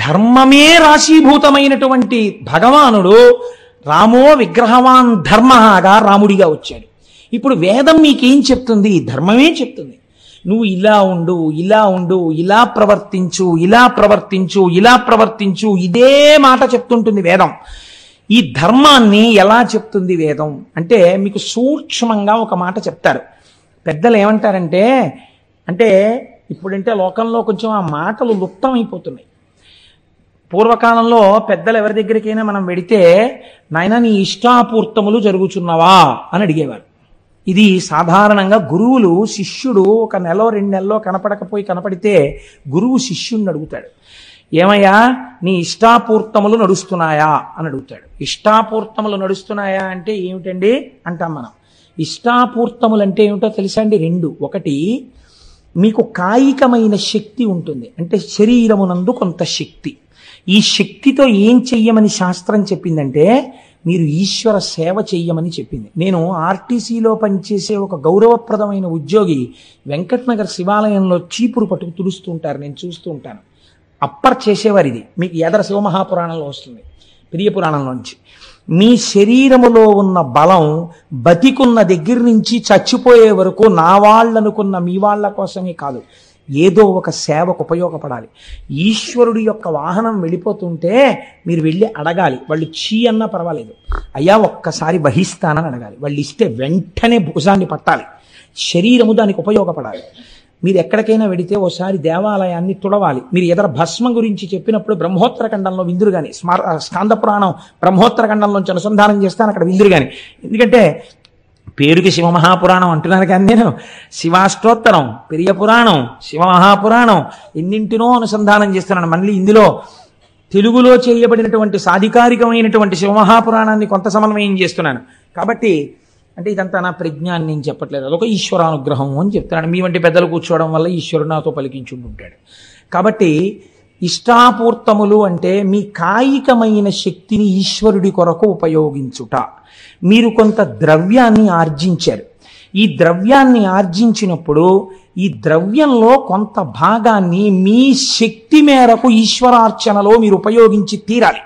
ధర్మమే రాశీభూతమైనటువంటి భగవానుడు రామో విగ్రహవాన్ ధర్మగా రాముడిగా వచ్చాడు. ఇప్పుడు వేదం మీకేం చెప్తుంది? ధర్మమే చెప్తుంది. నువ్వు ఇలా ఉండు, ఇలా ఉండు, ఇలా ప్రవర్తించు, ఇలా ప్రవర్తించు, ఇలా ప్రవర్తించు, ఇదే మాట చెప్తుంటుంది వేదం. ఈ ధర్మాన్ని ఎలా చెప్తుంది వేదం అంటే మీకు సూక్ష్మంగా ఒక మాట చెప్తారు. పెద్దలు ఏమంటారంటే, అంటే ఇప్పుడంటే లోకంలో కొంచెం ఆ మాటలు లుప్తమైపోతున్నాయి. పూర్వకాలంలో పెద్దలు ఎవరి దగ్గరికైనా మనం వెడితే, నాయన నీ ఇష్టాపూర్తములు జరుగుచున్నవా అని అడిగేవారు. ఇది సాధారణంగా గురువులు శిష్యుడు ఒక నెలలో 2 నెలల్లో కనపడితే గురువు శిష్యుడిని అడుగుతాడు, ఏమయ్యా నీ ఇష్టాపూర్తములు నడుస్తున్నాయా అని అడుగుతాడు. ఇష్టాపూర్తములు నడుస్తున్నాయా అంటే ఏమిటండి అంటాం మనం. ఇష్టాపూర్తములు అంటే ఏమిటో తెలుసా అండి? 2. ఒకటి, మీకు కాయికమైన శక్తి ఉంటుంది, అంటే శరీరమునందు కొంత శక్తి. ఈ శక్తితో ఏం చెయ్యమని శాస్త్రం చెప్పిందంటే మీరు ఈశ్వర సేవ చెయ్యమని చెప్పింది. నేను ఆర్టీసీలో పనిచేసే ఒక గౌరవప్రదమైన ఉద్యోగి వెంకటనగర్ శివాలయంలో చీపురు పట్టుకు తుడుస్తూ ఉంటారు, నేను చూస్తూ ఉంటాను. అప్పర్ చేసేవారు. ఇది మీకు ఎదర శివమహాపురాణంలో వస్తుంది, పెరియ పురాణంలోంచి. మీ శరీరములో ఉన్న బలం బతికున్న దగ్గర నుంచి చచ్చిపోయే వరకు నా వాళ్ళనుకున్న మీ వాళ్ళ కోసమే కాదు, ఏదో ఒక సేవకు ఉపయోగపడాలి. ఈశ్వరుడి యొక్క వాహనం వెళ్ళిపోతుంటే మీరు వెళ్ళి అడగాలి. వాళ్ళు చీ అన్నా పర్వాలేదు, అయ్యా ఒక్కసారి వహిస్తానని అడగాలి. వాళ్ళు ఇస్తే వెంటనే భుజాన్ని పట్టాలి. శరీరము దానికి ఉపయోగపడాలి. మీరు ఎక్కడికైనా వెడితే ఓసారి దేవాలయాన్ని తుడవాలి. మీరు ఎదర భస్మం గురించి చెప్పినప్పుడు బ్రహ్మోత్తరఖండంలో విందురు కానీ, స్కాంద పురాణం బ్రహ్మోత్తరఖండంలోంచి అనుసంధానం చేస్తాను, అక్కడ విందురు కానీ. ఎందుకంటే పేరుకి శివమహాపురాణం అంటున్నాను కానీ నేను శివాష్టోత్తరం, పెరియ పురాణం, శివమహాపురాణం ఎన్నింటినో అనుసంధానం చేస్తున్నాను. మళ్ళీ ఇందులో తెలుగులో చేయబడినటువంటి సాధికారికమైనటువంటి శివమహాపురాణాన్ని కొంత సమన్వయం చేస్తున్నాను. కాబట్టి అంటే ఇదంతా నా ప్రజ్ఞాన్ని నేను చెప్పట్లేదు, అదొక ఈశ్వరానుగ్రహం అని చెప్తున్నాను. మీ వంటి పెద్దలు కూర్చోవడం వల్ల ఈశ్వరుడు నాతో పలికించుంటుంటాడు. కాబట్టి ఇష్టాపూర్తములు అంటే మీ కాయికమైన శక్తిని ఈశ్వరుడి కొరకు ఉపయోగించుట. మీరు కొంత ద్రవ్యాన్ని ఆర్జించారు. ఈ ద్రవ్యాన్ని ఆర్జించినప్పుడు ఈ ద్రవ్యంలో కొంత భాగాన్ని మీ శక్తి మేరకు ఈశ్వరార్చనలో మీరు ఉపయోగించి తీరాలి.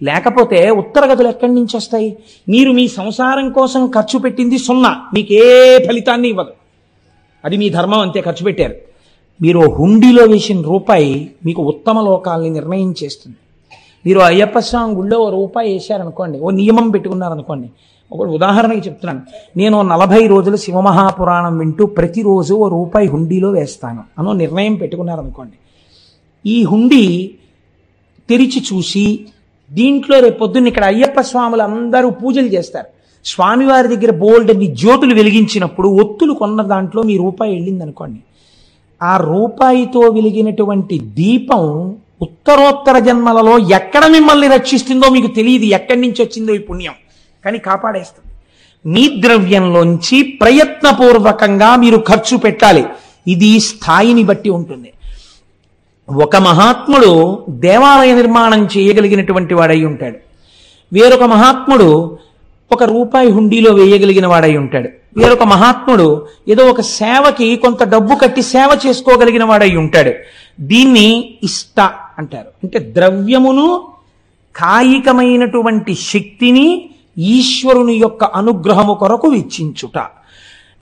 లేకపోతే ఉత్తరగతులు ఎక్కడి నుంచి వస్తాయి? మీరు మీ సంసారం కోసం ఖర్చు పెట్టింది 0, మీకే ఫలితాన్ని ఇవ్వదు. అది మీ ధర్మం, అంతే, ఖర్చు పెట్టారు. మీరు హుండీలో వేసిన రూపాయి మీకు ఉత్తమ లోకాలని నిర్ణయం చేస్తుంది. మీరు అయ్యప్ప స్వామి గుళ్ళో ₹1 వేశారనుకోండి, ఓ నియమం పెట్టుకున్నారనుకోండి. ఒక ఉదాహరణకి చెప్తున్నాను, నేను 40 రోజులు శివమహాపురాణం వింటూ ప్రతిరోజు ₹1 హుండీలో వేస్తాను అనో నిర్ణయం పెట్టుకున్నారనుకోండి. ఈ హుండీ తెరిచి చూసి దీంట్లో రేపు పొద్దున్న ఇక్కడ అయ్యప్ప స్వాములు అందరూ పూజలు చేస్తారు. స్వామివారి దగ్గర బోల్డన్ని జ్యోతులు వెలిగించినప్పుడు ఒత్తులు కొన్న దాంట్లో మీ ₹1 వెళ్ళింది అనుకోండి. ఆ ₹1తో వెలిగినటువంటి దీపం ఉత్తరోత్తర జన్మలలో ఎక్కడ మిమ్మల్ని రక్షిస్తుందో మీకు తెలియదు, ఎక్కడి నుంచి వచ్చిందో ఈ పుణ్యం, కానీ కాపాడేస్తుంది. మీ ద్రవ్యంలోంచి ప్రయత్నపూర్వకంగా మీరు ఖర్చు పెట్టాలి. ఇది స్థాయిని బట్టి ఉంటుంది. ఒక మహాత్ముడు దేవాలయ నిర్మాణం చేయగలిగినటువంటి వాడై ఉంటాడు, వేరొక మహాత్ముడు ₹1 హుండీలో వేయగలిగిన వాడై ఉంటాడు, వేరొక మహాత్ముడు ఏదో ఒక సేవకి కొంత డబ్బు కట్టి సేవ చేసుకోగలిగిన వాడై ఉంటాడు. దీన్ని ఇష్ట అంటారు. అంటే ద్రవ్యమును, కాయికమైనటువంటి శక్తిని ఈశ్వరుని యొక్క అనుగ్రహము కొరకు వెచ్చించుట.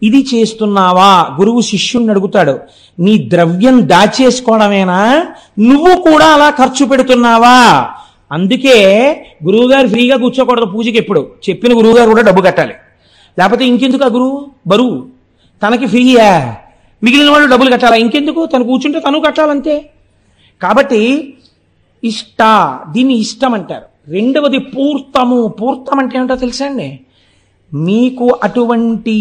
ఇది చేస్తున్నావా? గురువు శిష్యుణ్ణి అడుగుతాడు, నీ ద్రవ్యం దాచేసుకోవడమేనా, నువ్వు కూడా అలా ఖర్చు పెడుతున్నావా? అందుకే గురువుగారు ఫ్రీగా కూర్చోకూడదు పూజకి. ఎప్పుడు చెప్పిన గురువుగారు కూడా డబ్బు కట్టాలి, లేకపోతే ఇంకెందుకు? ఆ గురువు బరువు తనకి ఫ్రీయా, మిగిలిన వాళ్ళు డబ్బులు కట్టాలా? ఇంకెందుకు? తను కూర్చుంటే తను కట్టాలంతే. కాబట్టి ఇష్ట, దీన్ని ఇష్టం అంటారు. రెండవది పూర్తము. పూర్తం అంటే ఏమిటో తెలుసా అండి? మీకు అటువంటి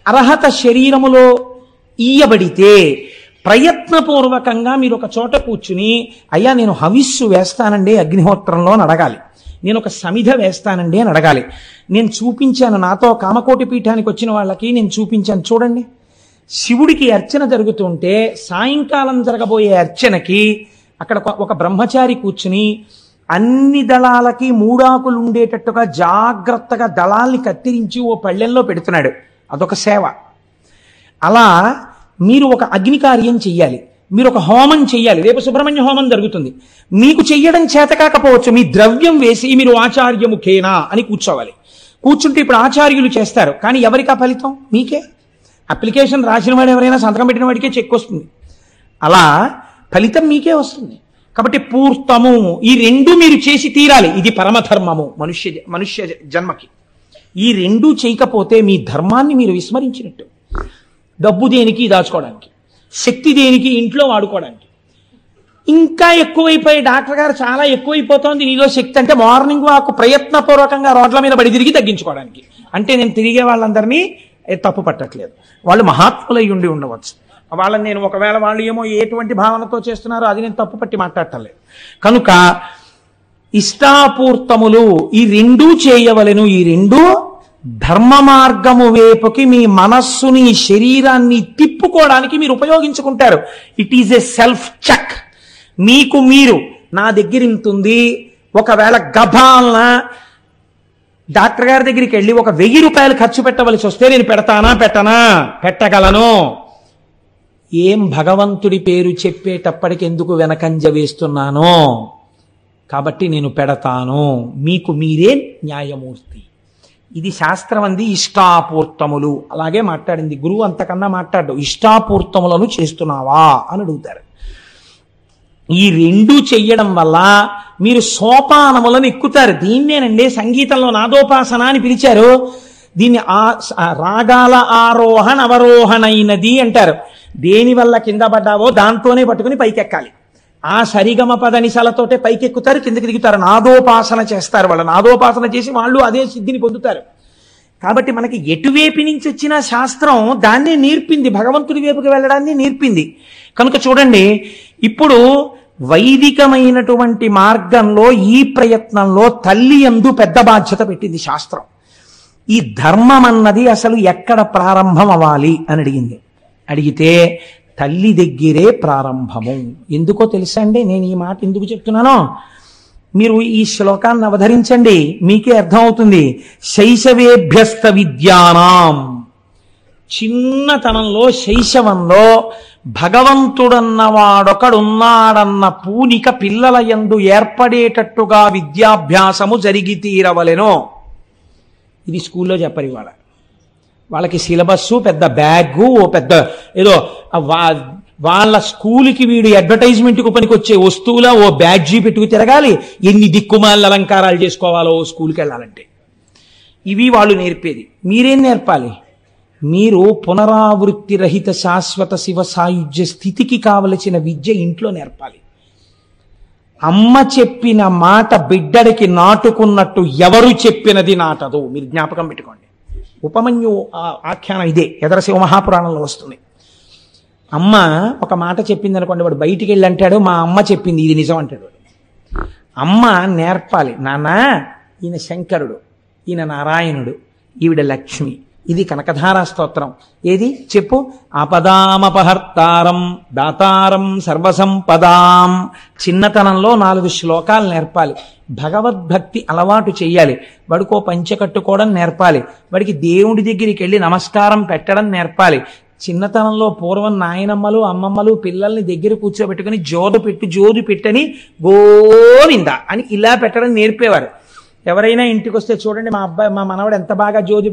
అర్హత శరీరములో ఇయ్యబడితే ప్రయత్నపూర్వకంగా మీరు ఒక చోట కూర్చుని, అయ్యా నేను హవిస్సు వేస్తానండి అగ్నిహోత్రంలో అని అడగాలి, నేను ఒక సమిధ వేస్తానండి అని అడగాలి. నేను చూపించాను, నాతో కామకోటి పీఠానికి వచ్చిన వాళ్ళకి నేను చూపించాను, చూడండి. శివుడికి అర్చన జరుగుతుంటే సాయంకాలం జరగబోయే అర్చనకి అక్కడ ఒక బ్రహ్మచారి కూర్చుని అన్ని దళాలకి 3 ఆకులు ఉండేటట్టుగా జాగ్రత్తగా దళాల్ని కత్తిరించి ఓ పళ్ళెంలో పెడుతున్నాడు. అదొక సేవ. అలా మీరు ఒక అగ్ని కార్యం చెయ్యాలి. మీరు ఒక హోమం చెయ్యాలి, రేపు సుబ్రహ్మణ్య హోమం జరుగుతుంది, మీకు చెయ్యడం చేత కాకపోవచ్చు, మీ ద్రవ్యం వేసి మీరు ఆచార్యముఖేనా అని కూర్చోవాలి. కూర్చుంటే ఇప్పుడు ఆచార్యులు చేస్తారు, కానీ ఎవరికి ఆ ఫలితం? మీకే. అప్లికేషన్ రాసిన వాడు ఎవరైనా సంతకం పెట్టిన వాడికే చెక్ వస్తుంది, అలా ఫలితం మీకే వస్తుంది. కాబట్టి పూర్తము ఈ రెండు మీరు చేసి తీరాలి. ఇది పరమధర్మము మనుష్య జన్మకి. ఈ రెండు చేయకపోతే మీ ధర్మాన్ని మీరు విస్మరించినట్టు. డబ్బు దేనికి? దాచుకోవడానికి. శక్తి దేనికి? ఇంట్లో వాడుకోవడానికి. ఇంకా ఎక్కువైపోయి డాక్టర్ గారు చాలా ఎక్కువైపోతుంది నీలో శక్తి అంటే మార్నింగ్ వాక్ ప్రయత్నపూర్వకంగా రోడ్ల మీద పడి తిరిగి తగ్గించుకోవడానికి. అంటే నేను తిరిగే వాళ్ళందరినీ తప్పు పట్టట్లేదు, వాళ్ళు మహాత్ములై ఉండి ఉండవచ్చు. వాళ్ళని నేను ఒకవేళ వాళ్ళు ఏమో ఎటువంటి భావనతో చేస్తున్నారో అది నేను తప్పు పట్టి మాట్లాడటలేదు. కనుక ఇష్టాపూర్తములు ఈ రెండూ చేయవలెను. ఈ రెండూ ధర్మ మార్గము వైపుకి మీ మనస్సుని శరీరాన్ని తిప్పుకోవడానికి మీరు ఉపయోగించుకుంటారు. It is a self check. మీకు మీరు నా దగ్గర ఇంతుంది, ఒకవేళ గభాలన డాక్టర్ గారి దగ్గరికి వెళ్ళి ఒక 1000 రూపాయలు ఖర్చు పెట్టవలసి వస్తే నేను పెడతానా పెట్టనా? పెట్టగలను. ఏం భగవంతుడి పేరు చెప్పేటప్పటికి ఎందుకు వెనకంజ వేస్తున్నానో, కాబట్టి నేను పెడతాను. మీకు మీరే న్యాయమూర్తి. ఇది శాస్త్రం అంది ఇష్టాపూర్తములు. అలాగే మాట్లాడింది గురువు, అంతకన్నా మాట్లాడు. ఇష్టాపూర్తములను చేస్తున్నావా అని అడుగుతారు. ఈ రెండు చెయ్యడం వల్ల మీరు సోపానములను ఎక్కుతారు. దీన్నేనండి సంగీతంలో నాదోపాసన అని పిలిచారు. దీన్ని రాగాల ఆరోహణ అవరోహణైనది అంటారు. దేని వల్ల కింద పడ్డావో దాంతోనే పట్టుకుని పైకెక్కాలి. ఆ సరిగమ పదనిసలతోటే పైకెక్కుతారు, కిందకి దిగుతారు. నాదోపాసన చేస్తారు. వాళ్ళు నాదోపాసన చేసి వాళ్ళు అదే సిద్ధిని పొందుతారు. కాబట్టి మనకి ఎటువైపు నుంచి వచ్చిన శాస్త్రం దాన్నే నేర్పింది, భగవంతుడి వైపుకి వెళ్ళడాన్ని నేర్పింది. కనుక చూడండి, ఇప్పుడు వైదికమైనటువంటి మార్గంలో ఈ ప్రయత్నంలో తల్లి యందు పెద్ద బాధ్యత పెట్టింది శాస్త్రం. ఈ ధర్మం అన్నది అసలు ఎక్కడ ప్రారంభం అవ్వాలి అని అడిగింది. అడిగితే తల్లి దగ్గరే ప్రారంభము. ఎందుకో తెలుసా అండి? నేను ఈ మాట ఎందుకు చెప్తున్నానో మీరు ఈ శ్లోకాన్ని అవధరించండి, మీకే అర్థమవుతుంది. శైశవేభ్యస్త విద్యానాం, చిన్నతనంలో శైశవంలో భగవంతుడన్నవాడొకడున్నాడన్న పూనిక పిల్లల యందు ఏర్పడేటట్టుగా విద్యాభ్యాసము జరిగి తీరవలెను. ఇది స్కూల్లో చెప్పరు ఇవాళ. వాళ్ళకి సిలబస్సు, పెద్ద బ్యాగు, ఓ పెద్ద ఏదో వాళ్ళ స్కూల్కి వీడు అడ్వర్టైజ్మెంట్కు పనికొచ్చే వస్తువుల ఓ బ్యాడ్జీ పెట్టుకు తిరగాలి, ఎన్ని దిక్కుమాల అలంకారాలు చేసుకోవాలో స్కూల్కి వెళ్ళాలంటే. ఇవి వాళ్ళు నేర్పేది. మీరేం నేర్పాలి? మీరు పునరావృత్తి రహిత శాశ్వత శివ సాయుధ్య స్థితికి కావలసిన విద్య ఇంట్లో నేర్పాలి. అమ్మ చెప్పిన మాట బిడ్డడికి నాటుకున్నట్టు ఎవరు చెప్పినది నాటదు. మీరు జ్ఞాపకం పెట్టుకోండి. ఉపమన్యు ఆఖ్యానం ఇదే, ఎదరశివ మహాపురాణంలో వస్తుంది. అమ్మ ఒక మాట చెప్పింది అనుకోండి, వాడు బయటికి వెళ్ళి అంటాడు మా అమ్మ చెప్పింది ఇది నిజం అంటాడు. అమ్మ నేర్పాలి, నాన్న ఈయన శంకరుడు, ఈయన నారాయణుడు, ఈవిడ లక్ష్మి, ఇది కనకధారా స్తోత్రం. ఏది చెప్పు? ఆపదామపహర్తారం దాతారం సర్వసంపదాం. చిన్నతనంలో 4 శ్లోకాలు నేర్పాలి. భగవద్భక్తి అలవాటు చెయ్యాలి. వాడికో పంచె కట్టుకోవడం నేర్పాలి. వాడికి దేవుడి దగ్గరికి వెళ్ళి నమస్కారం పెట్టడం నేర్పాలి. చిన్నతనంలో పూర్వం నాయనమ్మలు అమ్మమ్మలు పిల్లల్ని దగ్గర కూర్చోబెట్టుకుని జోదు పెట్టని గోవింద అని ఇలా పెట్టడం నేర్పేవారు. ఎవరైనా ఇంటికి వస్తే చూడండి మా మనవడు ఎంత బాగా జోది